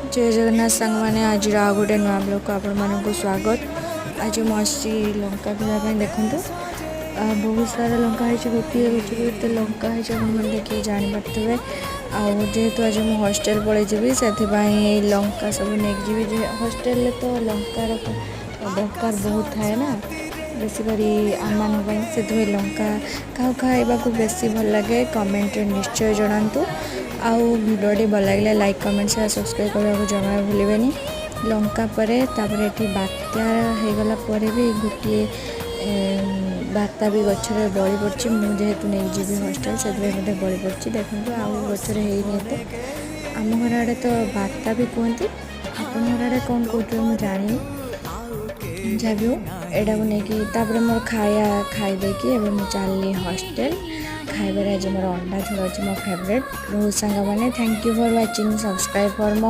जय जगन्नाथ सांग मैंने आज गोटे नुआ ब्लॉग को आपण मानक स्वागत। आज मसी लंका भिजा देखूँ बहुत सारा लंका है गोटे गोटे लंका है मैंने देखिए जानीपे आेतु आज मुझे हॉस्टल पलि से लंका सब नहीं जी हॉस्टल तो लंकार दरकार बहुत थाए ना बेस करी आम से लंका क्या खावा बेसी भल लगे कमेंट निश्चय जनातु आउ भिडियो भल लगे लाइक कमेंट शेयर सब्सक्राइब करने को जमा भूलें। लंका तापर ये बात्या होगला भी गोटे बात्या भी गचर बड़ी पड़ी मुझे नहीं जी हॉस्टल से मत बड़ी पड़ी देखो आउ गचर होते आम घर आड़े तो बात्या भी कहते आप घर आड़े कौन कहते मुझे जानी जहाँ भी हो यहाँ को लेकिन मोर खाया खाई मुझे चलनी हॉस्टल खाइबार आज मोर अंडा झोल अच्छे मो फेवरेट रोज सांग मैंने thank you for watching subscribe for more.